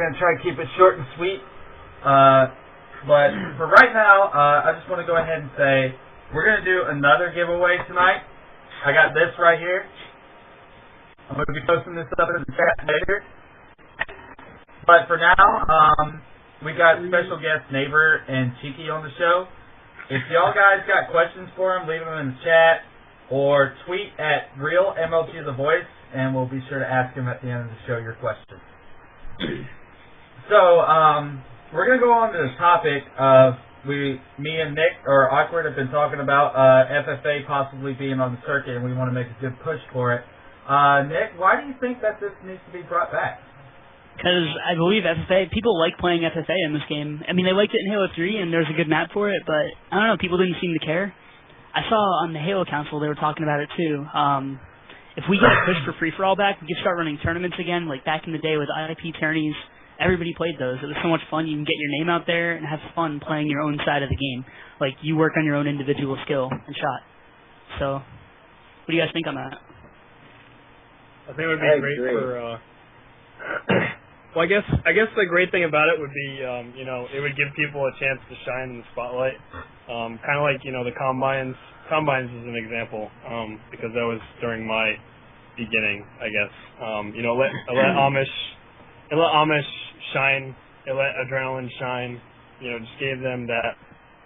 going to try to keep it short and sweet. But for right now, I just want to go ahead and say we're going to do another giveaway tonight. I got this right here. I'm going to be posting this up in the chat later. But for now, we got special guest Neighbor and Cheeky on the show. If y'all guys got questions for them, leave them in the chat or tweet at RealMLGTheVoice, and we'll be sure to ask him at the end of the show your questions. So, we're going to go on to the topic of me and Nick, or Awkward, have been talking about FFA possibly being on the circuit, and we want to make a good push for it. Nick, why do you think that this needs to be brought back? Because I believe FFA, people like playing FFA in this game. I mean, they liked it in Halo 3, and there's a good map for it, but I don't know, people didn't seem to care. I saw on the Halo Council they were talking about it too. If we get a push for free-for-all back, we can start running tournaments again, like back in the day with IP tourneys. Everybody played those. It was so much fun. You can get your name out there and have fun playing your own side of the game. Like, you work on your own individual skill and shot. So, what do you guys think on that? I think it would be great for... well, I guess the great thing about it would be, you know, it would give people a chance to shine in the spotlight. Kind of like, you know, the Combines. Combines is an example, because that was during my beginning, I guess. You know, let Amish shine, it let Adrenaline shine, you know, just gave them that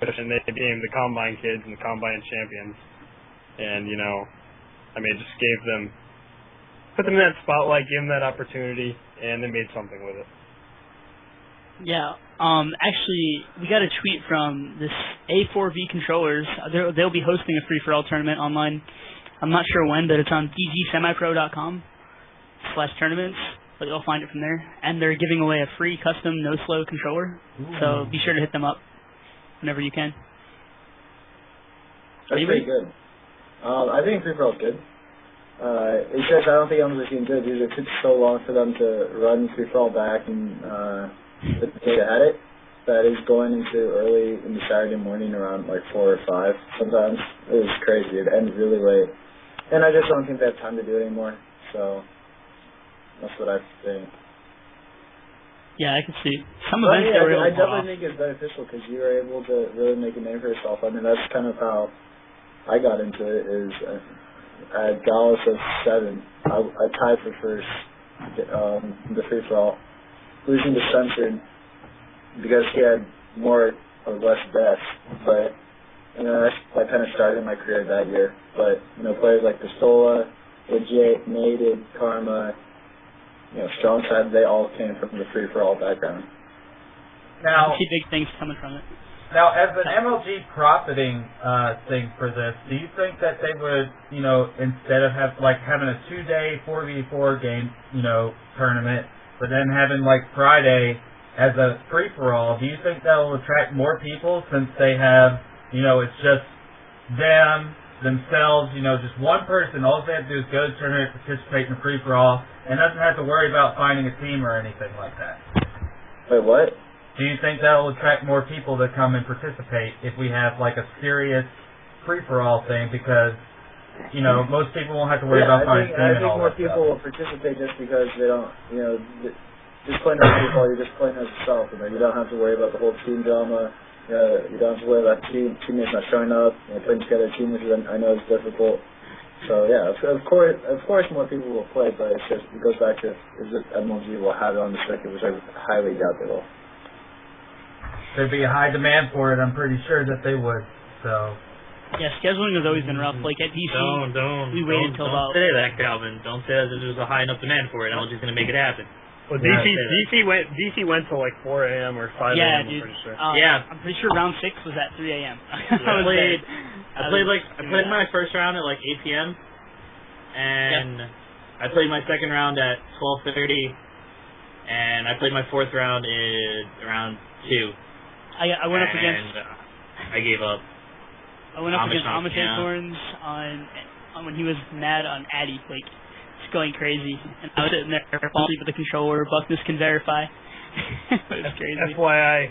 push, and they became the Combine kids and the Combine champions. And, you know, I mean, just put them in that spotlight, gave them that opportunity, and they made something with it. Yeah, actually, we got a tweet from this A4V Controllers. They'll be hosting a free-for-all tournament online. I'm not sure when, but it's on dgsemipro.com/tournaments. But you'll find it from there. And they're giving away a free custom no-slow controller. Ooh. So be sure to hit them up whenever you can. That's pretty good. I think free-for-all is good. It's just I don't think I'm looking good because it took so long for them to run free-for-all back and the day they had it. That is going into early in the Saturday morning around like 4 or 5 sometimes. It was crazy. It ended really late. And I just don't think they have time to do it anymore. So... that's what I think. Yeah, I can see. Some events they were able to I definitely think it's beneficial because you were able to really make a name for yourself. I mean, that's kind of how I got into it. Is at Gallus of 7, I tied for first the free for all, losing to Censored because he had more or less deaths. But you know, I kind of started my career that year. But you know, players like Pistola, Legit, Nated, Karma. You know, Strong Side, they all came from the free-for-all background. Now, I see big things coming from it. Now, as an MLG profiting thing for this, do you think that they would, you know, instead of having a 2-day 4v4 game, you know, tournament, but then having like Friday as a free-for-all, do you think that will attract more people since they have, you know, it's just themselves, you know, just one person, all they have to do is go to the tournament, participate in the free-for-all, and doesn't have to worry about finding a team or anything like that. Wait, what? Do you think that will attract more people to come and participate if we have like a serious free-for-all thing? Because, you know, most people won't have to worry about finding a team and all that stuff. I think more people will participate just because they don't, you know, just playing as free-for-all, you're just playing as yourself. You know, you don't have to worry about the whole team drama. You don't have to worry about teammates not showing up. You know, putting together a team, which I know is difficult. So yeah, of course, more people will play, but it goes back to is it MLG will have it on the circuit, which I highly doubt they will. There'd be a high demand for it. I'm pretty sure that they would. So. Yeah, scheduling has always been rough. Like at DC, we waited until about. Don't say that, Calvin. Don't say that there's a high enough demand for it. MLG's gonna make it happen. Well, DC went till like 4 a.m. or 5 a.m. Yeah, dude. I'm pretty sure. I'm pretty sure round 6 was at 3 a.m. I played my first round at like 8 p.m. and I played my second round at 12:30, and I played my fourth round at around 2. I went up against. I gave up. I went up against Amish Acorns on when he was mad on Addy, like just going crazy, and I was sitting there falling asleep with the controller. Buckness can verify. It was crazy. FYI,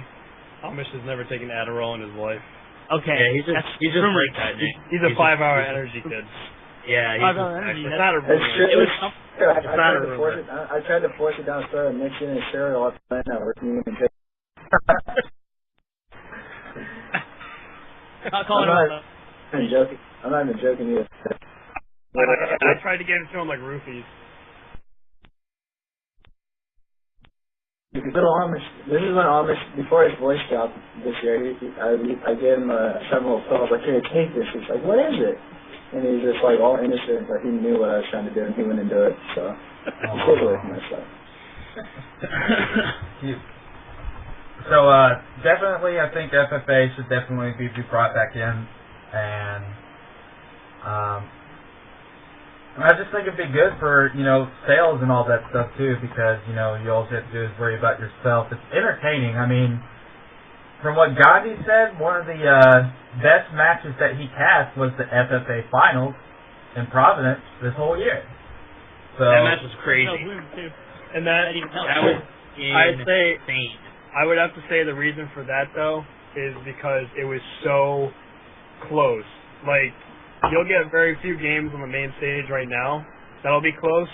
Amish has never taken Adderall in his life. Okay. Yeah, he's just like that, Nick. He's a 5-hour energy kid. Yeah, he's Energy. It's not a It's rumor. true. It was some, I tried to force it down throat, and Nixon and Sherry all playing that working and take. not calling I'm him out. I'm joking. I'm not even joking either. I tried to get him to him like roofies. Little Amish. This is when Amish, before his voice dropped this year, I gave him several pills. Like, here, take this. He's like, what is it? And he's just like all innocent, but he knew what I was trying to do, and he went and do it. So, take away from myself. So, definitely, I think FFA should definitely be brought back in, and I just think it'd be good for, sales and all that stuff too, because, you all you have to do is worry about yourself. It's entertaining. I mean, from what Gandhi said, one of the best matches that he cast was the FFA Finals in Providence this whole year. So that match was crazy. No bloom too. And that That was I'd say insane. I would have to say the reason for that though is because it was so close. Like, you'll get very few games on the main stage right now that'll be close.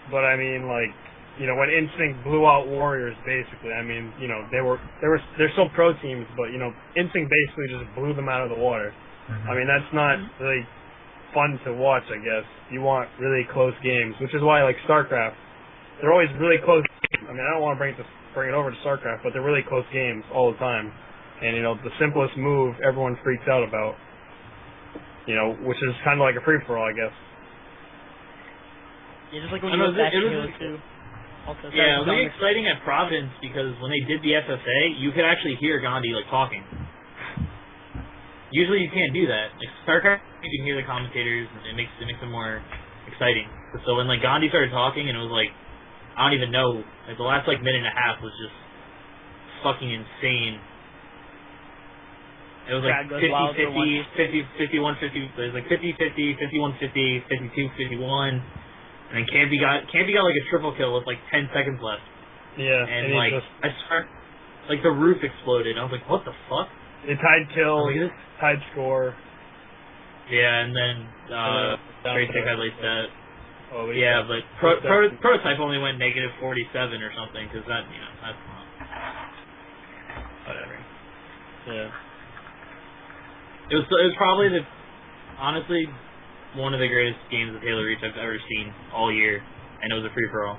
But I mean, like, when Instinct blew out Warriors, basically, I mean, they're still pro teams, but Instinct basically just blew them out of the water. Mhm. I mean, that's not really fun to watch, I guess. You want really close games, which is why, like, StarCraft, they're always really close. I mean, I don't want to bring it over to StarCraft, but they're really close games all the time. And the simplest move everyone freaks out about, which is kind of like a free-for-all, I guess. Yeah, just like when I you know, look back it to was- Halo 2. Also, Yeah, it was really exciting at Providence because when they did the FFA, you could actually hear Gandhi like talking. Usually you can't do that. Like StarCraft, you can hear the commentators, and it makes them more exciting. So when like Gandhi started talking, and it was like, I don't even know, like the last like minute and a half was just fucking insane. It was like Crowd goes wild for 50-50, 50-51-50, it was like 50-50, 51-50, 52-51. And then Campy got like a triple kill with like 10 seconds left. Yeah, And he like, just, I swear, like the roof exploded. I was like, what the fuck? they tied kill, Look at this. tied score. Yeah, and then Straight Tech had like that. Oh, Yeah, but Prototype only went -47 or something, because that, that's not. Whatever. Yeah. It was probably honestly, one of the greatest games of Halo Reach I've ever seen all year, and it was a free-for-all.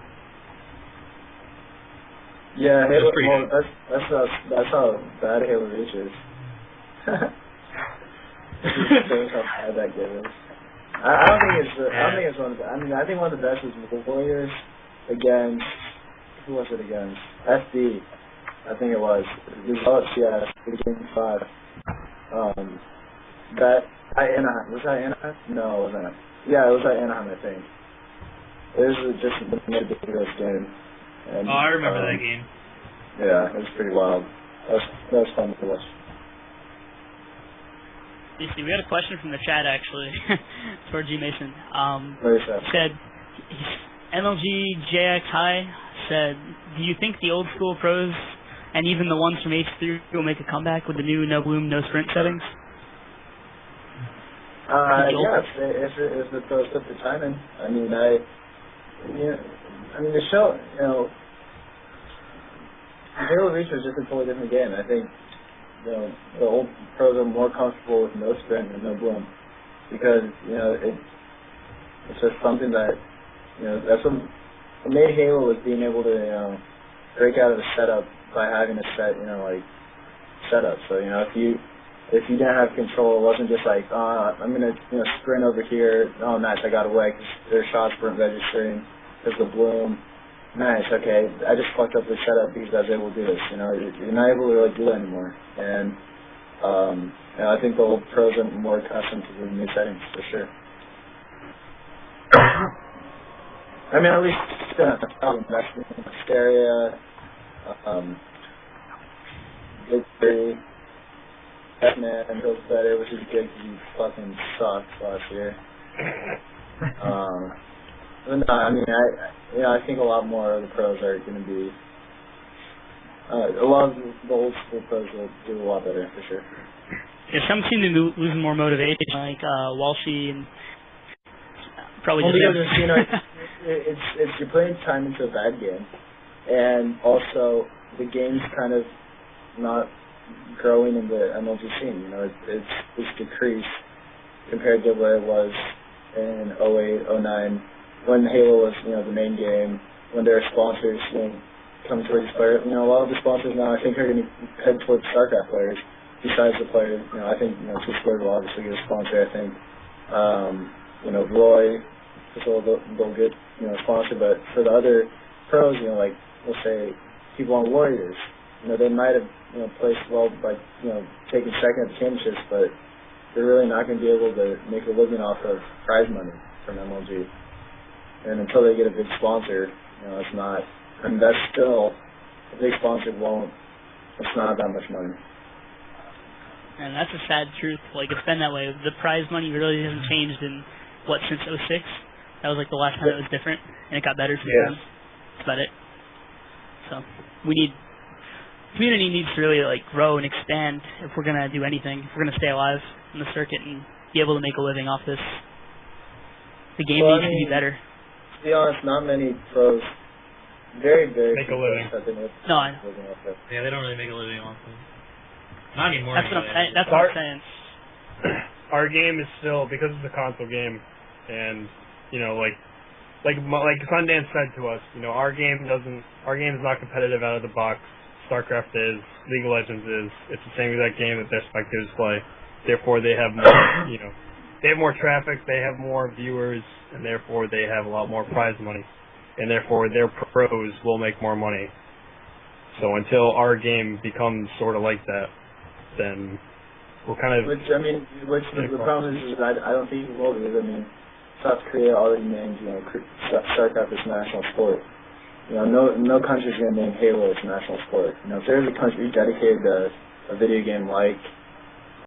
Yeah, It was Halo. pretty Well, that's how bad Halo Reach is. It just shows how bad that game is. I don't think it's one of the. I mean, I think one of the best is the Warriors against. Who was it against? SD. I think it was. Results, yeah, game 5. Anaheim. Was that Anaheim? No, it wasn't. Yeah, it was at Anaheim, I think. It was just a ridiculous game. And, Oh, I remember that game. Yeah, it was pretty wild. That was fun to watch. You see, we had a question from the chat actually for G Mason. Very sad. Said MLG JX High said, do you think the old school pros and even the ones from H3 will make a comeback with the new no bloom, no sprint settings? Yes, if the pros put the time in. I mean, the show, Halo Reach was just a totally different game. I think, the old pros are more comfortable with no sprint and no bloom because, it's just something that, that's what made Halo was being able to, break out of the setup by having a set, setup. So, if you didn't have control, it wasn't just like, I'm going to sprint over here. Oh, nice, I got away because their shots weren't registering. There's the bloom. Nice, okay, I just fucked up the setup because I was able to do this. You're not able to really do that anymore. And I think the old pros are more accustomed to the new settings, for sure. I mean, at least Hysteria, Victory, Batman feels better, which is good because you fucking sucked last year. But no, I mean, I think a lot more of the pros are going to be, a lot of the old school pros will do a lot better, for sure. Yeah, some seem to be losing more motivation, like Walshy and Probably Only just because, you know, it's you're putting time into a bad game, and also the game's kind of not growing in the MLG scene. You know, it's decreased compared to where it was in 08, 09, when Halo was, you know, the main game, when their sponsors, you know, come towards these players. You know, a lot of the sponsors now, I think, are going to head towards StarCraft players. Besides the players, you know, I think, you know, Twitch will obviously get a sponsor. I think, you know, Roy, they'll get, you know, a sponsor. But for the other pros, you know, like we'll say people on Warriors, you know, they might have, you know, placed well by, you know, taking second at the championships, but they're really not going to be able to make a living off of prize money from MLG. And until they get a big sponsor, you know, it's not. I mean, that's still a big sponsor won't. It's not that much money. And that's a sad truth. Like, it's been that way. The prize money really hasn't changed in, what, since 06? That was, like, the last time it was different, and it got better since then. That's about it. So, community needs to really, like, grow and expand if we're going to do anything. If we're going to stay alive in the circuit and be able to make a living off this. The game needs to be better. To be honest, not many pros, very, very make a living. No, I know. Yeah, they don't really make a living off it. Not anymore. That's what I'm saying. That's what I'm saying. Our game is still, because it's a console game, and you know, like Sundance said to us, you know, our game is not competitive out of the box. StarCraft is, League of Legends is. It's the same exact game that their spectators play. Therefore, they have more, you know, they have more traffic, they have more viewers, and therefore they have a lot more prize money, and therefore their pros will make more money. So until our game becomes sort of like that, then we're kind of... The problem is that I don't think it will, because, I mean, South Korea already named, you know, StarCraft as national sport. You know, no country's going to name Halo as national sport. You know, if there's a country dedicated to a video game like